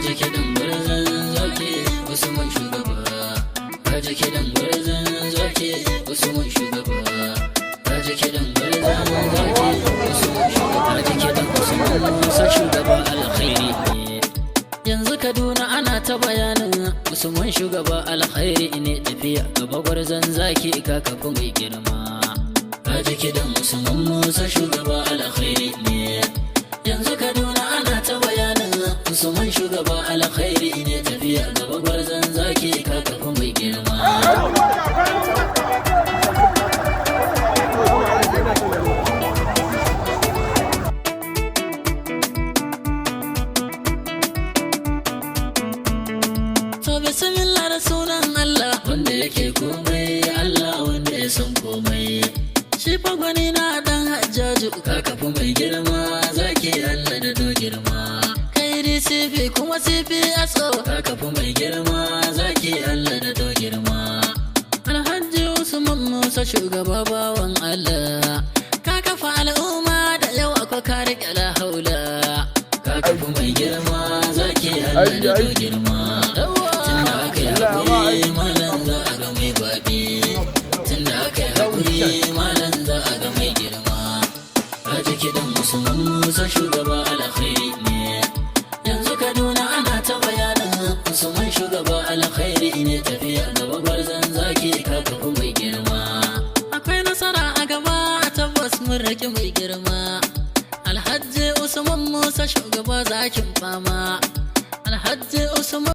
kaji kiɗan gwarzon zaki Usman shugaba, kaji kiɗan gwarzon zaki Usman shugaba, kaji kiɗan gwarzon zaki Usman shugaba, kaji kiɗan Usman Musa shugaba alkhairi ne. Yanzu Kaduna ana ta bayanin Usman shugaba alkhairi ne, tafiya gaba gwarzon zaki ka kafa mai girma. Kaji kiɗan Usman Musa shugaba alkhairi ne. Yanzu Kaduna ana ta bayanin Usman shugaba alkhairi ne, tafiya gaba gwarzon zaki ka kafa mai girma. To bismillah da sunan Allah wanda yake komai, Allah wanda ya san komai. Shi fa gwani na dan Hajjaju ka kafa mai girma, zaki Allah da do girma. Kai dai sifi kuma sifi aso ka kafa mai girma, zaki Allah da do girma. Alhaji Usman Musa shugaba bawan Allah, ka kafa al'umma da yawa ko ka riƙe la haula. Ka kafa mai girma, zaki Allah da do girma. Tunda aka yi haƙuri malam za a ga mai baɗi, tunda aka yi haƙuri malam za a ga mai girma. Kaji kiɗan Usman Musa shugaba alkhairi ne. Yanzu Kaduna ana ta bayanin Usman shugaba alkhairi ne, tafiya gaba gwarzon zaki ka kafa mai girma. Akwai nasara a gaba tabbas mun rage mai girma. Alhaji Usman Musa shugaba zakin fama, Alhaji Usman